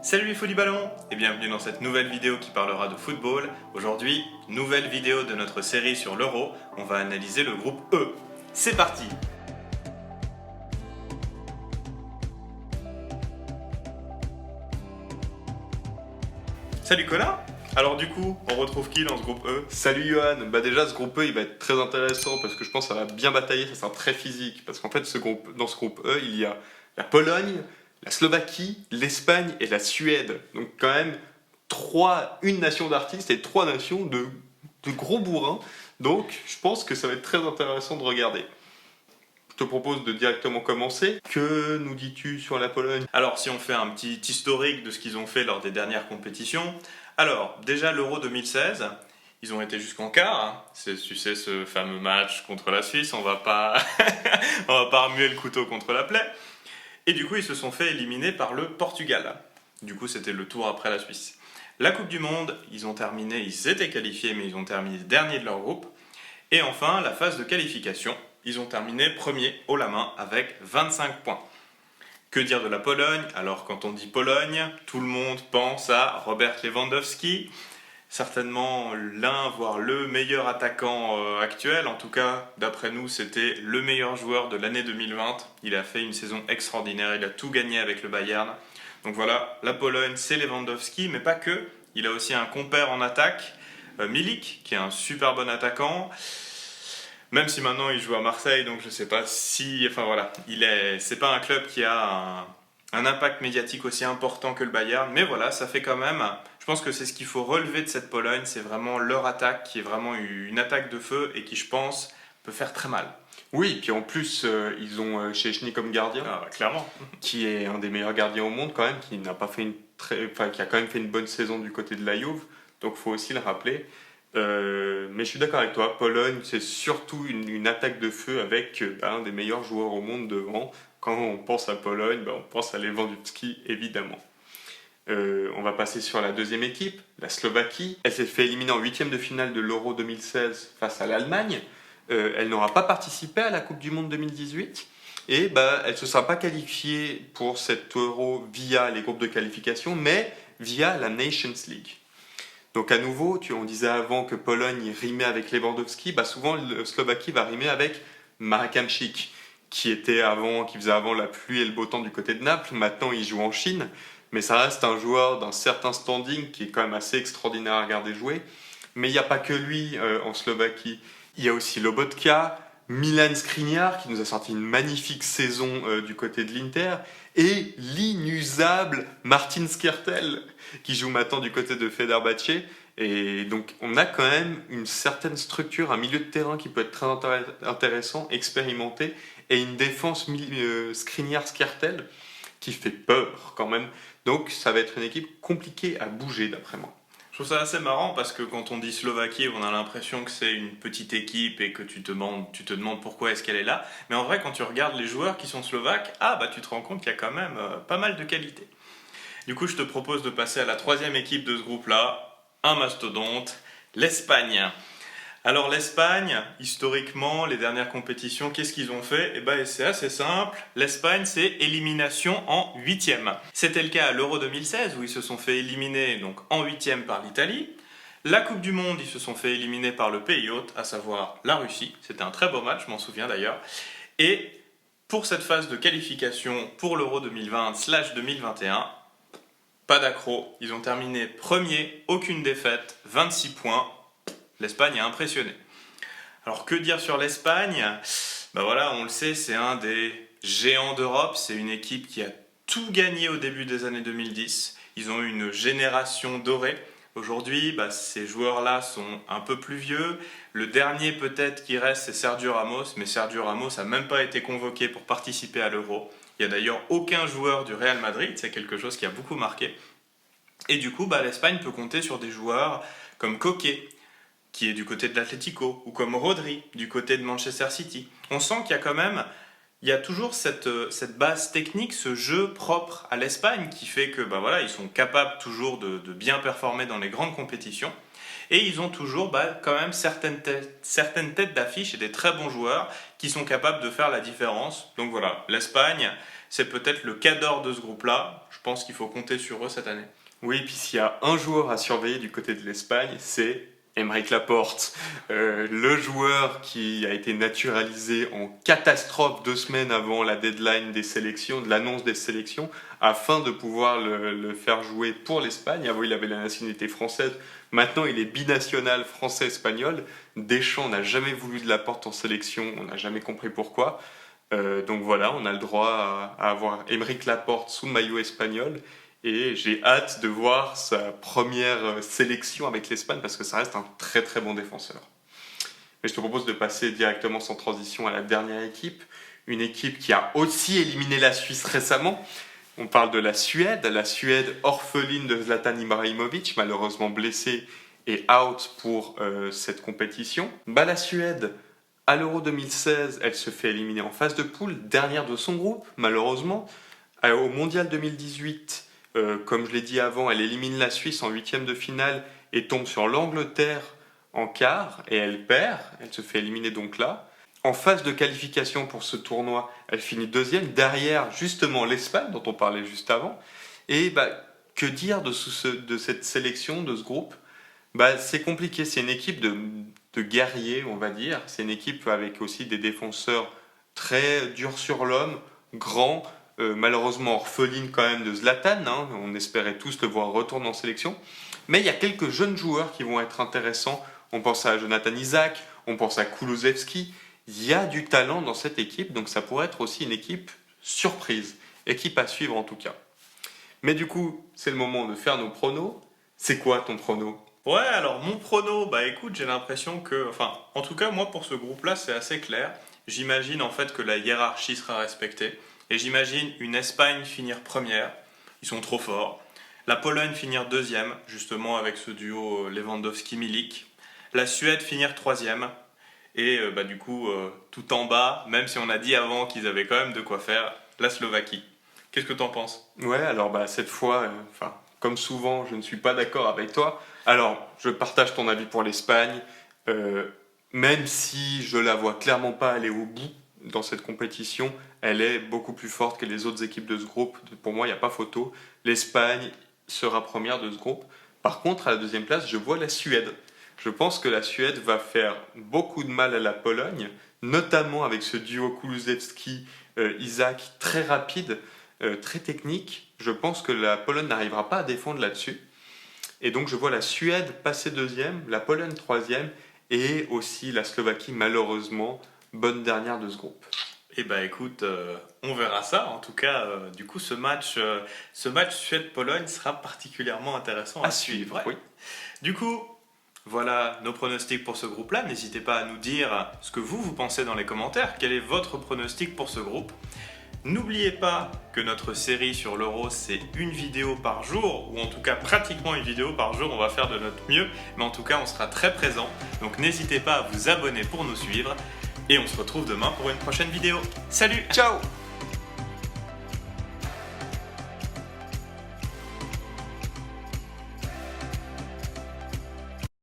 Salut les fous du ballon et bienvenue dans cette nouvelle vidéo qui parlera de football. Aujourd'hui, nouvelle vidéo de notre série sur l'Euro, on va analyser le groupe E. C'est parti! Salut Colin! Alors du coup, on retrouve qui dans ce groupe E? Salut Johan, déjà ce groupe E il va être très intéressant parce que je pense que ça va bien batailler, ça sera très physique parce qu'en fait dans ce groupe E il y a la Pologne, la Slovaquie, l'Espagne et la Suède. Donc quand même une nation d'artistes et trois nations de gros bourrins. Donc je pense que ça va être très intéressant de regarder. Je te propose de directement commencer. Que nous dis-tu sur la Pologne? Alors si on fait un petit historique de ce qu'ils ont fait lors des dernières compétitions. Alors déjà l'Euro 2016, ils ont été jusqu'en quart. Tu sais ce fameux match contre la Suisse, on va pas remuer le couteau contre la plaie. Et du coup ils se sont fait éliminer par le Portugal. Du coup c'était le tour après la Suisse. La Coupe du Monde, ils étaient qualifiés mais ils ont terminé dernier de leur groupe. Et enfin la phase de qualification. Ils ont terminé premier haut la main avec 25 points. Que dire de la Pologne? Alors quand on dit Pologne, tout le monde pense à Robert Lewandowski, certainement l'un, voire le meilleur attaquant actuel. En tout cas, d'après nous, c'était le meilleur joueur de l'année 2020. Il a fait une saison extraordinaire, il a tout gagné avec le Bayern. Donc voilà, la Pologne, c'est Lewandowski, mais pas que. Il a aussi un compère en attaque, Milik, qui est un super bon attaquant. Même si maintenant il joue à Marseille, donc je sais pas si... Enfin voilà, c'est pas un club qui a un impact médiatique aussi important que le Bayern, mais voilà, ça fait quand même... Je pense que c'est ce qu'il faut relever de cette Pologne, c'est vraiment leur attaque qui est vraiment une attaque de feu et qui, je pense, peut faire très mal. Oui, puis en plus, ils ont Szczęsny comme gardien, clairement. qui est un des meilleurs gardiens au monde quand même, qui n'a pas fait qui a quand même fait une bonne saison du côté de la Juve, donc faut aussi le rappeler. Mais je suis d'accord avec toi, Pologne c'est surtout une attaque de feu avec un des meilleurs joueurs au monde devant. Quand on pense à Pologne, on pense à Lewandowski évidemment. On va passer sur la deuxième équipe, la Slovaquie. Elle s'est fait éliminer en huitième de finale de l'Euro 2016 face à l'Allemagne. Elle n'aura pas participé à la Coupe du Monde 2018 et elle ne se sera pas qualifiée pour cet Euro via les groupes de qualification, mais via la Nations League. Donc à nouveau, on disait avant que Pologne rimait avec Lewandowski, souvent le Slovaquie va rimer avec Marek Hamšík, qui faisait avant la pluie et le beau temps du côté de Naples. Maintenant il joue en Chine, mais ça reste un joueur d'un certain standing qui est quand même assez extraordinaire à regarder jouer. Mais il n'y a pas que lui en Slovaquie. Il y a aussi Lobotka, Milan Skriniar qui nous a sorti une magnifique saison du côté de l'Inter, et l'inusable Martin Skrtel qui joue maintenant du côté de Fenerbahçe. Et donc on a quand même une certaine structure, un milieu de terrain qui peut être très intéressant, expérimenté, et une défense Skriniar-Skrtel qui fait peur quand même. Donc ça va être une équipe compliquée à bouger d'après moi. Je trouve ça assez marrant parce que quand on dit Slovaquie, on a l'impression que c'est une petite équipe et que tu te demandes pourquoi est-ce qu'elle est là. Mais en vrai, quand tu regardes les joueurs qui sont slovaques, tu te rends compte qu'il y a quand même pas mal de qualité. Du coup, je te propose de passer à la troisième équipe de ce groupe-là, un mastodonte, l'Espagne. Alors l'Espagne, historiquement, les dernières compétitions, qu'est-ce qu'ils ont fait? C'est assez simple. L'Espagne, c'est élimination en huitième. C'était le cas à l'Euro 2016 où ils se sont fait éliminer donc en huitième par l'Italie. La Coupe du Monde, ils se sont fait éliminer par le pays hôte, à savoir la Russie. C'était un très beau match, je m'en souviens d'ailleurs. Et pour cette phase de qualification pour l'Euro 2020/2021, pas d'accro. Ils ont terminé premier, aucune défaite, 26 points. L'Espagne a impressionné. Alors que dire sur l'Espagne? On le sait, c'est un des géants d'Europe. C'est une équipe qui a tout gagné au début des années 2010. Ils ont eu une génération dorée. Aujourd'hui, ces joueurs-là sont un peu plus vieux. Le dernier peut-être qui reste, c'est Sergio Ramos. Mais Sergio Ramos n'a même pas été convoqué pour participer à l'Euro. Il n'y a d'ailleurs aucun joueur du Real Madrid. C'est quelque chose qui a beaucoup marqué. Et du coup, l'Espagne peut compter sur des joueurs comme Koke, qui est du côté de l'Atlético, ou comme Rodri, du côté de Manchester City. On sent il y a toujours cette base technique, ce jeu propre à l'Espagne qui fait que ils sont capables toujours de bien performer dans les grandes compétitions. Et ils ont toujours quand même certaines têtes d'affiche et des très bons joueurs qui sont capables de faire la différence. Donc voilà, l'Espagne, c'est peut-être le cadre de ce groupe-là. Je pense qu'il faut compter sur eux cette année. Oui, puis s'il y a un joueur à surveiller du côté de l'Espagne, c'est Aymeric Laporte, le joueur qui a été naturalisé en catastrophe 2 semaines avant la deadline des sélections, de l'annonce des sélections, afin de pouvoir le faire jouer pour l'Espagne. Avant, il avait la nationalité française, maintenant il est binational français-espagnol. Deschamps n'a jamais voulu de Laporte en sélection, on n'a jamais compris pourquoi. Donc voilà, on a le droit à avoir Aymeric Laporte sous le maillot espagnol. Et j'ai hâte de voir sa première sélection avec l'Espagne parce que ça reste un très très bon défenseur. Mais je te propose de passer directement sans transition à la dernière équipe. Une équipe qui a aussi éliminé la Suisse récemment. On parle de la Suède orpheline de Zlatan Ibrahimovic, malheureusement blessé et out pour cette compétition. La Suède, à l'Euro 2016, elle se fait éliminer en phase de poule, dernière de son groupe, malheureusement. Au Mondial 2018, comme je l'ai dit avant, elle élimine la Suisse en 8e de finale et tombe sur l'Angleterre en quart et elle perd, elle se fait éliminer donc là. En phase de qualification pour ce tournoi, elle finit 2e, derrière justement l'Espagne dont on parlait juste avant. Et que dire de cette sélection, de ce groupe ? C'est compliqué, c'est une équipe de guerriers, on va dire. C'est une équipe avec aussi des défenseurs très durs sur l'homme, grands, malheureusement orpheline quand même de Zlatan, hein. On espérait tous le voir retourner en sélection. Mais il y a quelques jeunes joueurs qui vont être intéressants. On pense à Jonathan Isaac, on pense à Kulusevski. Il y a du talent dans cette équipe, donc ça pourrait être aussi une équipe surprise. Équipe à suivre en tout cas. Mais du coup, c'est le moment de faire nos pronos. C'est quoi ton prono ? Ouais, alors mon prono, écoute, j'ai l'impression que... en tout cas, moi pour ce groupe-là, c'est assez clair. J'imagine en fait que la hiérarchie sera respectée. Et j'imagine une Espagne finir première, ils sont trop forts. La Pologne finir 2e, justement avec ce duo Lewandowski-Milik. La Suède finir 3e. Et du coup, tout en bas, même si on a dit avant qu'ils avaient quand même de quoi faire, la Slovaquie. Qu'est-ce que t'en penses ? Ouais, alors cette fois, comme souvent, je ne suis pas d'accord avec toi. Alors, je partage ton avis pour l'Espagne, même si je la vois clairement pas aller au bout dans cette compétition, elle est beaucoup plus forte que les autres équipes de ce groupe. Pour moi, il n'y a pas photo. L'Espagne sera première de ce groupe. Par contre, à la 2e place, je vois la Suède. Je pense que la Suède va faire beaucoup de mal à la Pologne, notamment avec ce duo Kulusevski-Isaac très rapide, très technique. Je pense que la Pologne n'arrivera pas à défendre là-dessus. Et donc, je vois la Suède passer 2e, la Pologne 3e et aussi la Slovaquie, malheureusement, bonne dernière de ce groupe. Eh écoute, on verra ça. En tout cas, du coup, ce match Suède-Pologne sera particulièrement intéressant à suivre. Ouais. Oui. Du coup, voilà nos pronostics pour ce groupe-là. N'hésitez pas à nous dire ce que vous pensez dans les commentaires. Quel est votre pronostic pour ce groupe ? N'oubliez pas que notre série sur l'Euro, c'est une vidéo par jour, ou en tout cas pratiquement une vidéo par jour. On va faire de notre mieux, mais en tout cas, on sera très présent. Donc n'hésitez pas à vous abonner pour nous suivre. Et on se retrouve demain pour une prochaine vidéo. Salut ! Ciao !